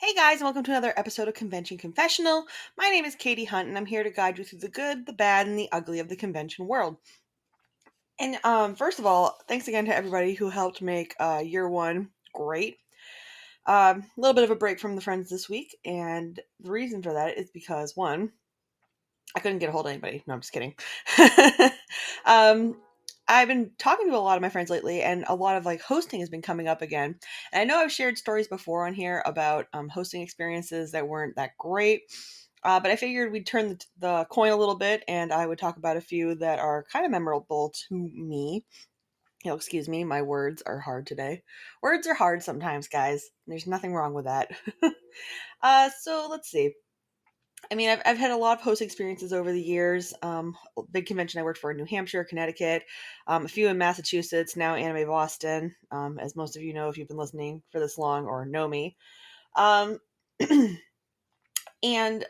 Hey guys, and welcome to another episode of Convention Confessional. My name is Katy Hunt, and I'm here to guide you through the good, the bad, and the ugly of the convention world. And first of all, thanks again to everybody who helped make year one great. A little bit of a break from the friends this week, and the reason for that is because one, I couldn't get a hold of anybody. No, I'm just kidding. um, I've been talking to a lot of my friends lately, and a lot of hosting has been coming up again. And I know I've shared stories before on here about hosting experiences that weren't that great, but I figured we'd turn the coin a little bit, and I would talk about a few that are kind of memorable to me. Excuse me, my words are hard today. Words are hard sometimes, guys. There's nothing wrong with that. So let's see. I mean, I've had a lot of host experiences over the years. Big convention I worked for in New Hampshire, Connecticut, a few in Massachusetts, now Anime Boston, as most of you know if you've been listening for this long or know me. Um, and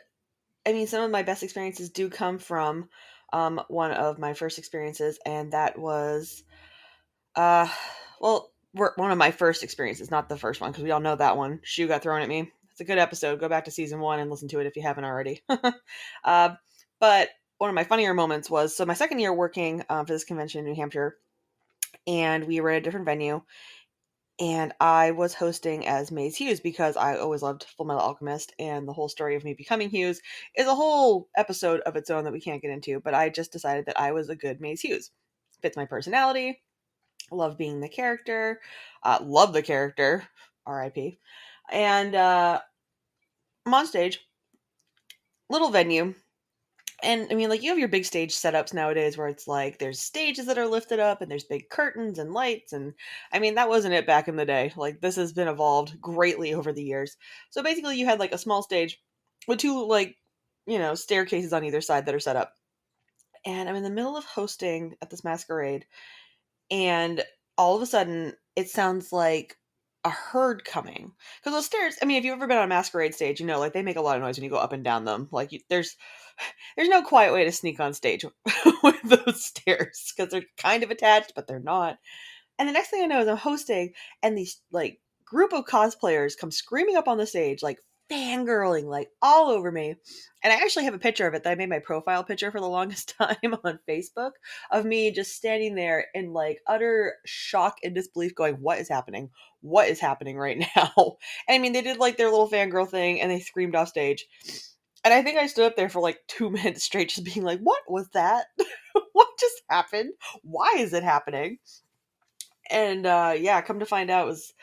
I mean, some of my best experiences do come from one of my first experiences, and that was, uh, one of my first experiences, not the first one, because we all know that one. Shoe got thrown at me. It's a good episode. Go back to season one and listen to it if you haven't already. uh, but one of my funnier moments was my second year working for this convention in New Hampshire, and we were at a different venue, and I was hosting as Maze Hughes because I always loved Full Metal Alchemist, and the whole story of me becoming Hughes is a whole episode of its own that we can't get into, but I just decided that I was a good Maze Hughes. Fits my personality. Love being the character. Love the character. R.I.P. And I'm on stage, little venue. And I mean, you have your big stage setups nowadays where it's there's stages that are lifted up and there's big curtains and lights. And I mean, that wasn't it back in the day. This has been evolved greatly over the years. So basically, you had a small stage with two, staircases on either side that are set up. And I'm in the middle of hosting at this masquerade. And all of a sudden, it sounds like a herd coming. Because those stairs, I mean, if you've ever been on a masquerade stage, they make a lot of noise when you go up and down them. There's no quiet way to sneak on stage with those stairs because they're kind of attached, but they're not. And the next thing I know is I'm hosting, and these group of cosplayers come screaming up on the stage, fangirling all over me. And I actually have a picture of it that I made my profile picture for the longest time on Facebook of me just standing there in utter shock and disbelief, going, "What is happening? What is happening right now?" And I mean, they did their little fangirl thing, and they screamed off stage. And I think I stood up there for 2 minutes straight, just being like, "What was that? What just happened? Why is it happening?" And yeah, come to find out, it was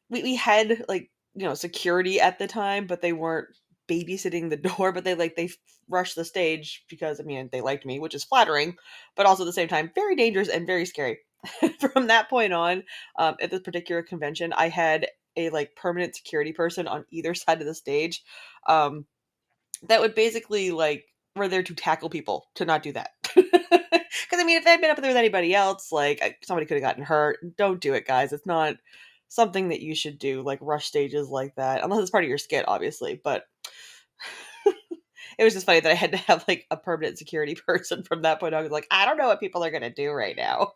we had security at the time, but they weren't babysitting the door, but they rushed the stage because I mean they liked me, which is flattering, but also at the same time very dangerous and very scary. From that point on, at this particular convention, I had a permanent security person on either side of the stage, that would basically were there to tackle people to not do that. Because I mean, if I'd been up there with anybody else, somebody could have gotten hurt. Don't do it, guys. It's not something that you should do. Rush stages like that, unless it's part of your skit, obviously. But it was just funny that I had to have a permanent security person from that point on. I was like, I don't know what people are gonna do right now.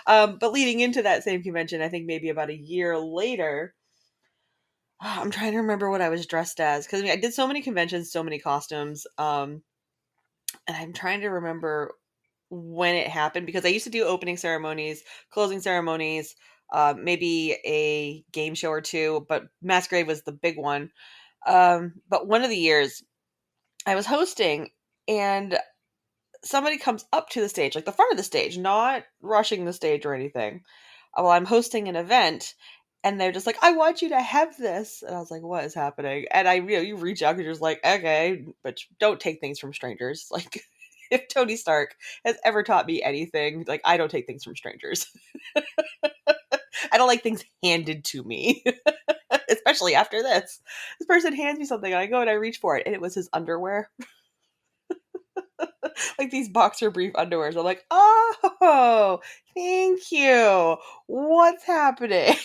But leading into that same convention, I think maybe about a year later, I'm trying to remember what I was dressed as because I mean, I did so many conventions, so many costumes. And I'm trying to remember when it happened because I used to do opening ceremonies, closing ceremonies, maybe a game show or two, but Masquerade was the big one. But one of the years I was hosting, and somebody comes up to the stage, the front of the stage, not rushing the stage or anything. While I'm hosting an event, and they're just like, "I want you to have this," and I was like, "What is happening?" And you reach out because you're just like, "Okay," but don't take things from strangers. If Tony Stark has ever taught me anything, I don't take things from strangers. I don't like things handed to me, especially after this. This person hands me something, and I go and I reach for it, and it was his underwear. These boxer brief underwears. I'm like, "Oh, thank you. What's happening?"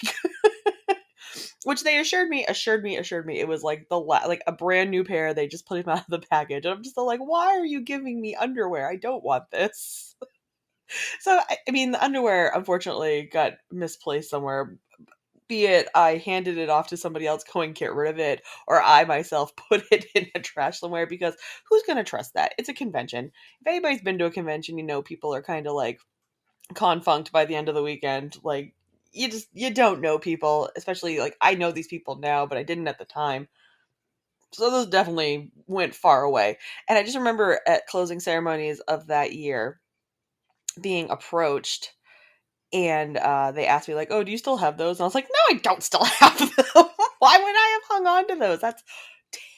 Which they assured me it was a brand new pair. They just put them out of the package. And I'm just like, "Why are you giving me underwear? I don't want this." So I mean, the underwear unfortunately got misplaced somewhere be it I handed it off to somebody else, go and get rid of it, or I myself put it in a trash somewhere, because who's going to trust that? It's a convention. If anybody's been to a convention, people are kind of like confunked by the end of the weekend. Like, you don't know people, especially like I know these people now, but I didn't at the time. So those definitely went far away. And I just remember at closing ceremonies of that year being approached, and they asked me like, "Oh, do you still have those?" And I was like, "No, I don't still have them. Why would I have hung on to those? That's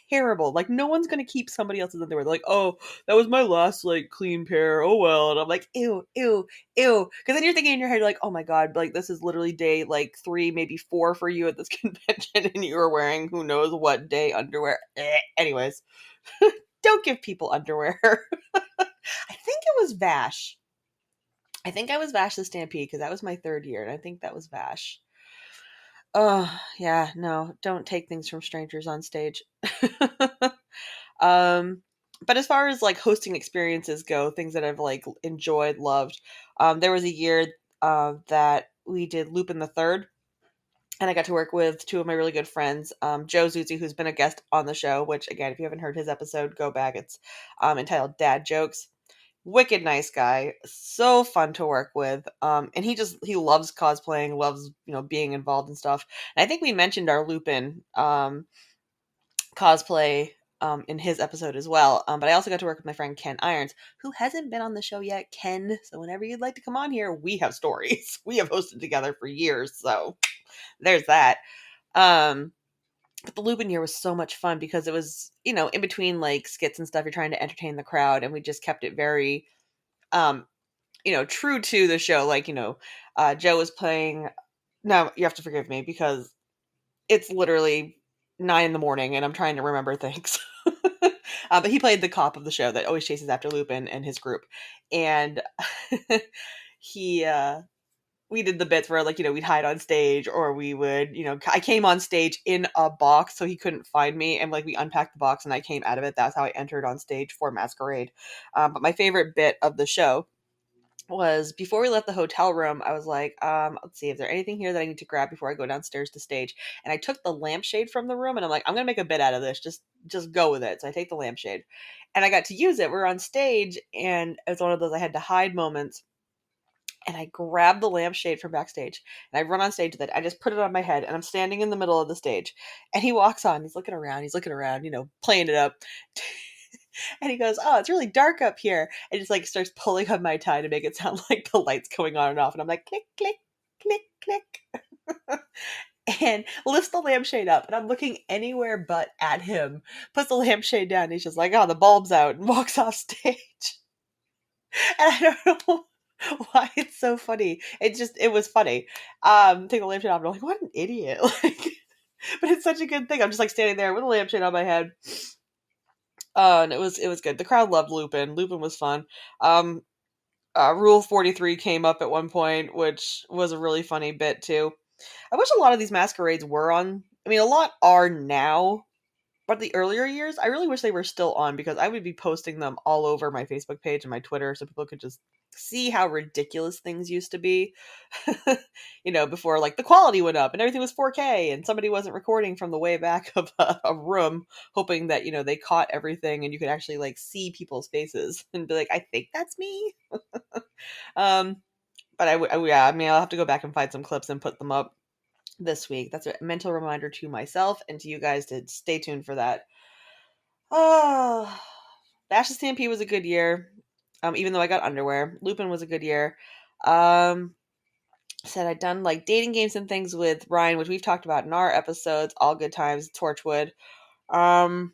terrible. Like, no one's gonna keep somebody else's underwear." They're like, "Oh, that was my last like clean pair. Oh well." And I'm like, "Ew, ew, ew." Because then you're thinking in your head, you're like, "Oh my god, like this is literally day like 3, maybe 4 for you at this convention, and you were wearing who knows what day underwear." Anyways, don't give people underwear. I think it was Vash. I think I was Vash the Stampede because that was my 3rd year, and I think that was Vash. Oh, yeah, no, don't take things from strangers on stage. um, but as far as like hosting experiences go, things that I've like enjoyed, loved, there was a year that we did Lupin the Third, and I got to work with 2 of my really good friends, Joe Zuzzi, who's been a guest on the show. Which again, if you haven't heard his episode, go back. It's entitled "Dad Jokes." Wicked nice guy, so fun to work with. And he loves cosplaying, loves being involved and stuff. And I think we mentioned our Lupin cosplay in his episode as well. But I also got to work with my friend Ken Irons, who hasn't been on the show yet. Ken, so whenever you'd like to come on here, we have stories. We have hosted together for years, so there's that. Um, but the Lupin year was so much fun because it was, in between like skits and stuff, you're trying to entertain the crowd, and we just kept it very um true to the show. Like, Joe was playing. Now you have to forgive me because it's literally 9 in the morning and I'm trying to remember things. But he played the cop of the show that always chases after Lupin and his group. And he, we did the bits where like, we'd hide on stage, or we would, I came on stage in a box so he couldn't find me. And like, we unpacked the box and I came out of it. That's how I entered on stage for Masquerade. But my favorite bit of the show was before we left the hotel room. I was like, let's see, is there anything here that I need to grab before I go downstairs to stage? And I took the lampshade from the room, and I'm like, I'm gonna make a bit out of this. Just go with it. So I take the lampshade, and I got to use it. We're on stage, and it was one of those I had to hide moments. And I grabbed the lampshade from backstage, and I run on stage with it. I just put it on my head, and I'm standing in the middle of the stage. And he walks on. He's looking around, playing it up. And he goes, "Oh, it's really dark up here." And just like starts pulling on my tie to make it sound like the lights going on and off. And I'm like, click, click, click, click. And lifts the lampshade up. And I'm looking anywhere but at him. Puts the lampshade down. And he's just like, "Oh, the bulb's out," and walks off stage. And I don't know why it's so funny. It was funny. Take the lampshade off. And I'm like, what an idiot. Like, but it's such a good thing. I'm just like standing there with a lampshade on my head. And it was good. The crowd loved Lupin. Lupin was fun. Um, Rule 43 came up at one point, which was a really funny bit too. I wish a lot of these masquerades were on. I mean, a lot are now, but the earlier years, I really wish they were still on, because I would be posting them all over my Facebook page and my Twitter so people could just see how ridiculous things used to be. Before like the quality went up and everything was 4K and somebody wasn't recording from the way back of a room, hoping that, they caught everything and you could actually like see people's faces and be like, I think that's me. um, but yeah, I mean, I'll have to go back and find some clips and put them up this week. That's a mental reminder to myself and to you guys to stay tuned for that. Oh, Bash the Stampede was a good year. Even though I got underwear. Lupin was a good year. Said I'd done like dating games and things with Ryan, which we've talked about in our episodes. All good times. Torchwood. Um,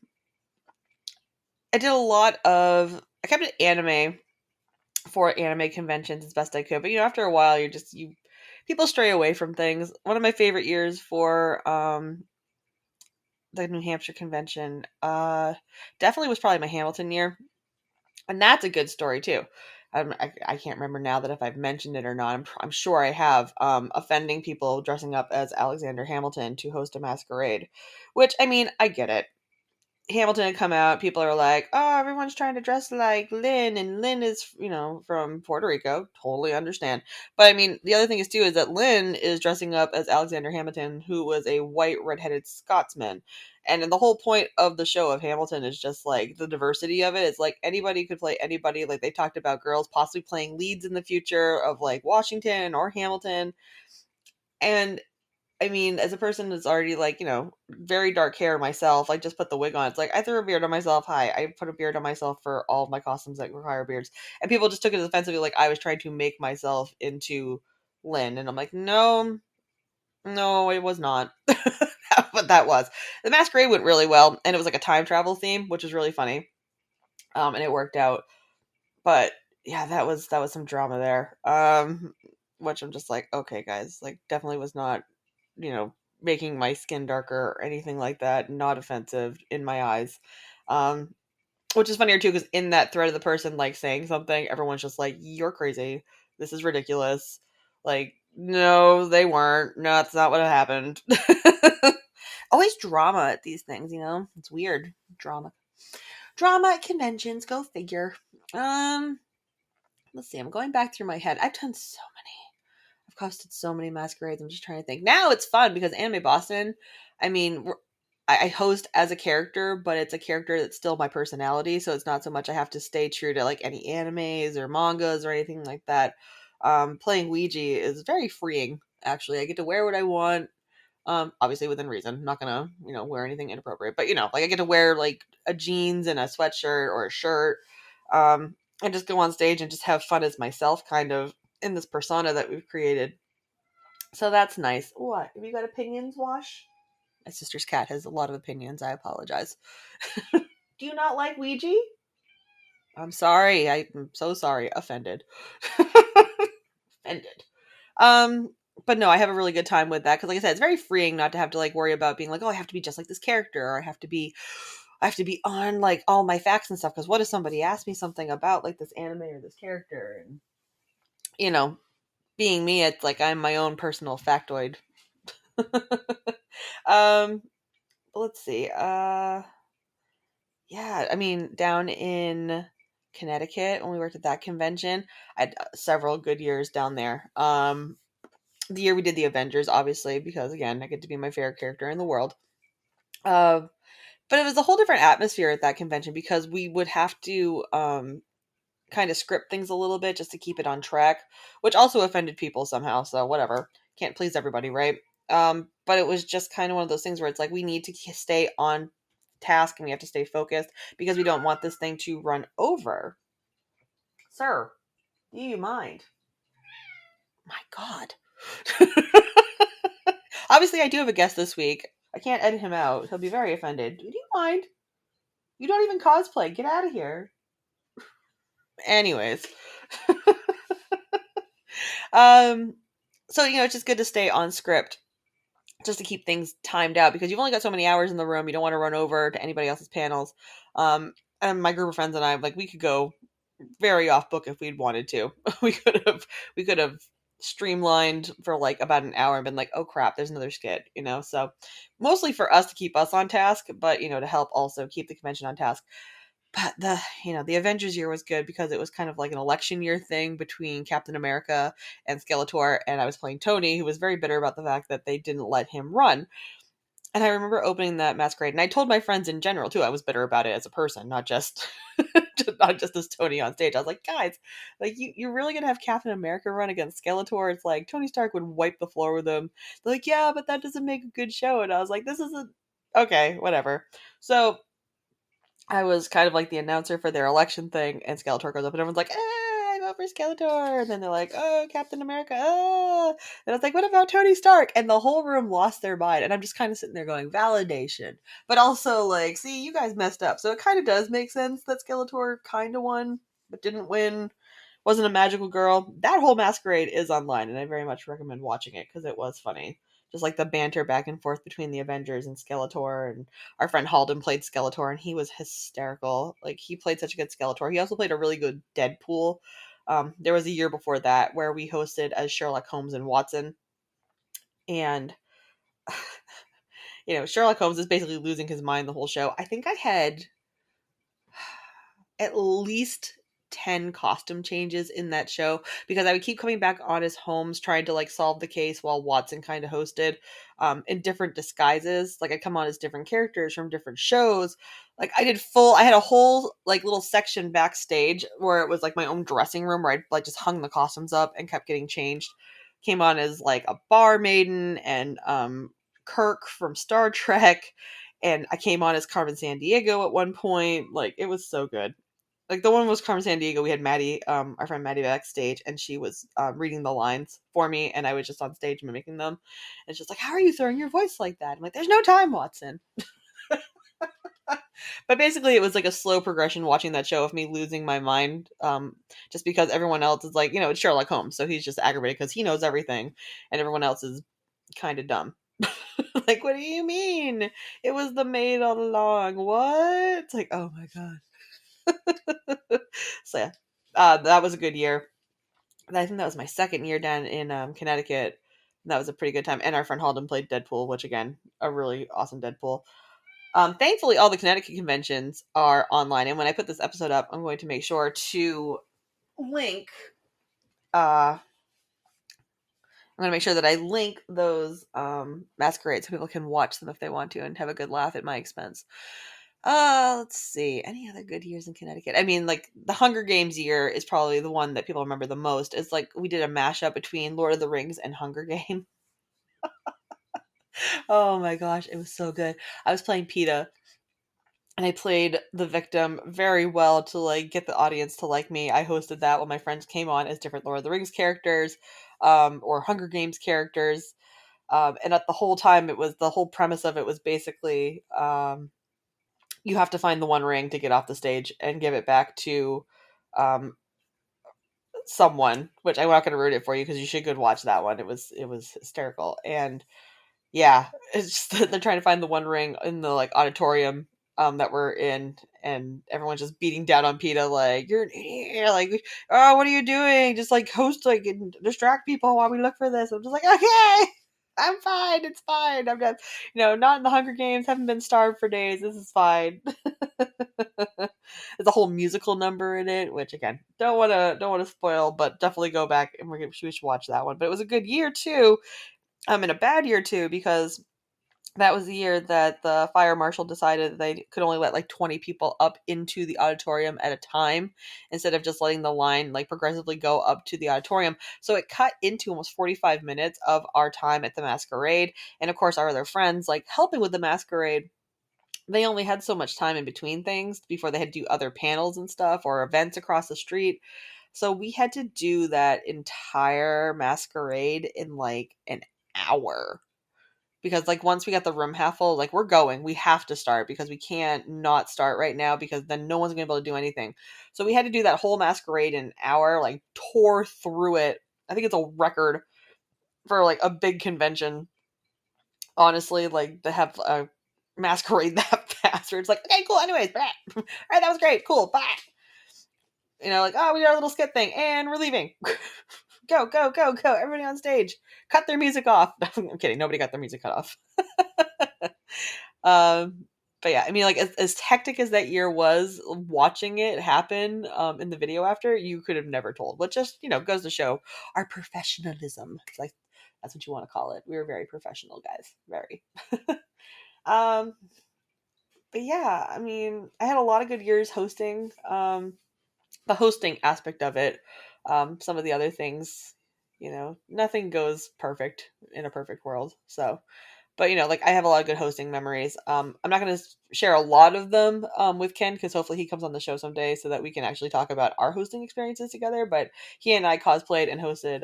I did a lot of. I kept it anime for anime conventions as best I could, but after a while, you people stray away from things. One of my favorite years for the New Hampshire convention definitely was probably my Hamilton year. And that's a good story too. I can't remember now that if I've mentioned it or not. I'm sure I have. Offending people dressing up as Alexander Hamilton to host a masquerade, which I mean, I get it. Hamilton had come out, people are like, "Oh, everyone's trying to dress like Lynn, and Lynn is, from Puerto Rico." Totally understand. But I mean, the other thing is too is that Lynn is dressing up as Alexander Hamilton, who was a white redheaded Scotsman. And then the whole point of the show of Hamilton is just like the diversity of it. It's like anybody could play anybody. Like they talked about girls possibly playing leads in the future of like Washington or Hamilton. And I mean, as a person that's already like, very dark hair myself, I just put the wig on. It's like I threw a beard on myself. Hi, I put a beard on myself for all of my costumes that require beards. And people just took it as offensively, like I was trying to make myself into Lynn. And I'm like, no, no, it was not. But that was. The masquerade went really well, and it was like a time travel theme, which was really funny. And it worked out. But yeah, that was some drama there. Which I'm just like, okay, guys, like definitely was not, you know, making my skin darker or anything like that. Not offensive in my eyes. Um, which is funnier too, because in that thread of the person like saying something, everyone's just like, "You're crazy. This is ridiculous." Like, no, they weren't. No, that's not what happened. Always drama at these things, It's weird. Drama at conventions. Go figure. Um, let's see. I'm going back through my head. I've done so many. I've costed so many masquerades. I'm just trying to think. Now it's fun because Anime Boston, I mean, I host as a character, but it's a character that's still my personality. So it's not so much I have to stay true to like any animes or mangas or anything like that. Playing Ouija is very freeing, actually. I get to wear what I want. Obviously within reason. I'm not gonna, wear anything inappropriate. But like I get to wear like a jeans and a sweatshirt or a shirt. And just go on stage and just have fun as myself, kind of in this persona that we've created. So that's nice. What? Have you got opinions, Wash? My sister's cat has a lot of opinions. I apologize. Do you not like Ouija? I'm sorry. I'm so sorry. Offended. Offended. But no, I have a really good time with that because, like I said, it's very freeing not to have to like worry about being like, oh, I have to be just like this character, or I have to be on like all my facts and stuff. Because what if somebody asks me something about like this anime or this character, and you know, being me, it's like I'm my own personal factoid. um, let's see. Yeah, I mean, down in Connecticut when we worked at that convention, I had several good years down there. The year we did the Avengers, obviously, because again, I get to be my favorite character in the world. Uh, but it was a whole different atmosphere at that convention because we would have to kind of script things a little bit just to keep it on track, which also offended people somehow. So whatever, can't please everybody, right? But it was just kind of one of those things where it's like we need to stay on task and we have to stay focused because we don't want this thing to run over. Sir, do you mind? My God. Obviously, I do have a guest this week. I can't edit him out. He'll be very offended. Do you mind? You don't even cosplay. Get out of here. Anyways. um so it's just good to stay on script just to keep things timed out because you've only got so many hours in the room. You don't want to run over to anybody else's panels. And my group of friends and I, like, we could go very off book if we'd wanted to. we could have streamlined for like about an hour and been like, oh crap, there's another skit, So mostly for us to keep us on task, but to help also keep the convention on task. But the Avengers year was good because it was kind of like an election year thing between Captain America and Skeletor, and I was playing Tony, who was very bitter about the fact that they didn't let him run. And I remember opening that masquerade, and I told my friends in general too. I was bitter about it as a person, not just not just as Tony on stage. I was like, guys, like you're really gonna have Captain America run against Skeletor? It's like Tony Stark would wipe the floor with him. They're like, yeah, but that doesn't make a good show. And I was like, this isn't okay, whatever. So I was kind of like the announcer for their election thing, and Skeletor goes up, and everyone's like, I vote for Skeletor. And then they're like, oh, Captain America, And I was like, what about Tony Stark? And the whole room lost their mind. And I'm just kind of sitting there going, validation. But also, like, see, you guys messed up. So it kind of does make sense that Skeletor kind of won, but didn't win. Wasn't a magical girl. That whole masquerade is online, and I very much recommend watching it because it was funny. Just like the banter back and forth between the Avengers and Skeletor, and our friend Halden played Skeletor, and he was hysterical. Like, he played such a good Skeletor. He also played a really good Deadpool. There was a year before that where we hosted as Sherlock Holmes and Watson, and Sherlock Holmes is basically losing his mind the whole show. I think I had at least 10 costume changes in that show because I would keep coming back on as Holmes trying to like solve the case while Watson kind of hosted in different disguises. Like I'd come on as different characters from different shows. Like I had a whole like little section backstage where it was like my own dressing room where I like just hung the costumes up and kept getting changed. Came on as like a bar maiden and Kirk from Star Trek, and I came on as Carmen Sandiego at one point. Like it was so good. Like the one was Carmen Sandiego. We had Maddie, our friend Maddie, backstage, and she was reading the lines for me, and I was just on stage mimicking them. And she's like, "How are you throwing your voice like that?" I'm like, "There's no time, Watson." But basically, it was like a slow progression watching that show of me losing my mind, just because everyone else is like, it's Sherlock Holmes, so he's just aggravated because he knows everything, and everyone else is kind of dumb. Like, what do you mean? It was the maid all along. What? It's like, oh my god. So yeah, that was a good year. I think that was my second year down in Connecticut. That was a pretty good time. And our friend Halden played Deadpool, which again, a really awesome Deadpool. Thankfully, all the Connecticut conventions are online. And when I put this episode up, I'm going to make sure to link. I'm going to make sure that I link those masquerades so people can watch them if they want to and have a good laugh at my expense. Let's see. Any other good years in Connecticut? I mean, like the Hunger Games year is probably the one that people remember the most. It's like we did a mashup between Lord of the Rings and Hunger Games. Oh my gosh, it was so good. I was playing PETA and I played the victim very well to like get the audience to like me. I hosted that while my friends came on as different Lord of the Rings characters, or Hunger Games characters. And at the whole time, it was the whole premise of it was basically you have to find the one ring to get off the stage and give it back to um, someone. Which I'm not going to ruin it for you because you should go watch that one. It was hysterical, and yeah, it's just they're trying to find the one ring in the like auditorium that we're in, and everyone's just beating down on PETA like you're an idiot, like oh what are you doing? Just like host like and distract people while we look for this. I'm just like okay. I'm fine. It's fine. I'm not, not in the Hunger Games. Haven't been starved for days. This is fine. There's a whole musical number in it, which again, don't want to spoil, but definitely go back and we should watch that one. But it was a good year too. In a bad year too because that was the year that the fire marshal decided that they could only let like 20 people up into the auditorium at a time instead of just letting the line like progressively go up to the auditorium. So it cut into almost 45 minutes of our time at the masquerade. And of course, our other friends like helping with the masquerade, they only had so much time in between things before they had to do other panels and stuff or events across the street. So we had to do that entire masquerade in like an hour because like once we got the room half full, like we have to start because we can't not start right now because then no one's gonna be able to do anything. So we had to do that whole masquerade in an hour, like tore through it. I think it's a record for like a big convention. Honestly, like to have a masquerade that fast, where it's like, okay, cool. Anyways, all right, that was great, cool, bye. Like oh, we did our little skit thing, and we're leaving. Go, go, go, go! Everybody on stage, cut their music off. I'm kidding. Nobody got their music cut off. Um, but yeah, I mean, like as hectic as that year was, watching it happen in the video after, you could have never told. But just goes to show our professionalism. It's like that's what you want to call it. We were very professional, guys. Very. um, but yeah, I mean, I had a lot of good years hosting. The hosting aspect of it. Some of the other things, nothing goes perfect in a perfect world. So but like I have a lot of good hosting memories. I'm not going to share a lot of them with Ken because hopefully he comes on the show someday so that we can actually talk about our hosting experiences together. But he and I cosplayed and hosted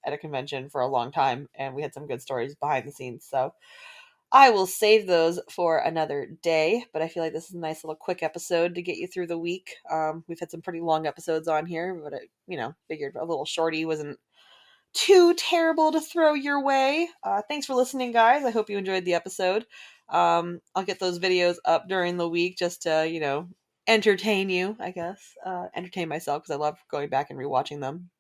at a convention for a long time, and we had some good stories behind the scenes. So I will save those for another day. But I feel like this is a nice little quick episode to get you through the week. We've had some pretty long episodes on here, but I figured a little shorty wasn't too terrible to throw your way. Thanks for listening, guys. I hope you enjoyed the episode. I'll get those videos up during the week just to, entertain you, I guess. Entertain myself because I love going back and rewatching them.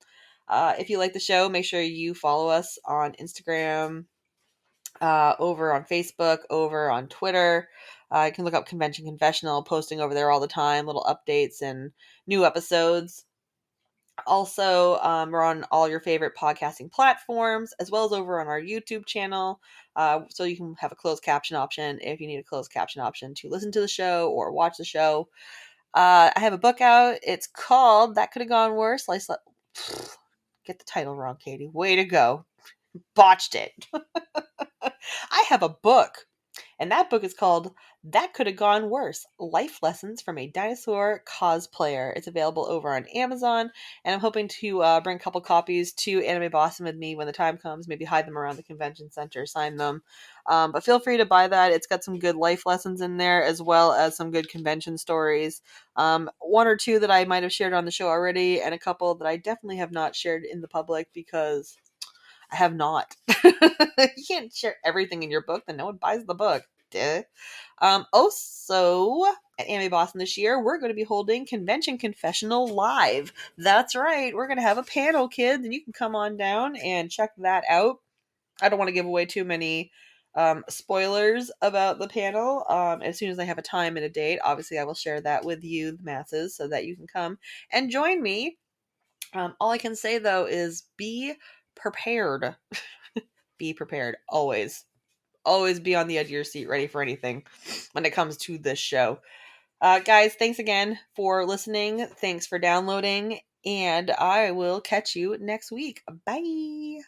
If you like the show, make sure you follow us on Instagram, over on Facebook, over on Twitter. You can look up Convention Confessional, posting over there all the time, little updates and new episodes. Also, we're on all your favorite podcasting platforms, as well as over on our YouTube channel. So you can have a closed caption option if you need a closed caption option to listen to the show or watch the show. I have a book out. It's called That Could Have Gone Worse. Get the title wrong, Katie. Way to go. Botched it. I have a book. And that book is called That Could Have Gone Worse: Life Lessons from a Dinosaur Cosplayer. It's available over on Amazon, and I'm hoping to bring a couple copies to Anime Boston with me when the time comes. Maybe hide them around the convention center, sign them. But feel free to buy that. It's got some good life lessons in there, as well as some good convention stories. One or two that I might have shared on the show already, and a couple that I definitely have not shared in the public because I have not. You can't share everything in your book, then no one buys the book. Duh. Also, at Anime Boston this year, we're going to be holding Convention Confessional live. That's right. We're going to have a panel, kids, and you can come on down and check that out. I don't want to give away too many spoilers about the panel. As soon as I have a time and a date, obviously I will share that with you, the masses, so that you can come and join me. All I can say, though, is be prepared. Be prepared. Always. Always be on the edge of your seat, ready for anything when it comes to this show. Guys, thanks again for listening. Thanks for downloading. And I will catch you next week. Bye.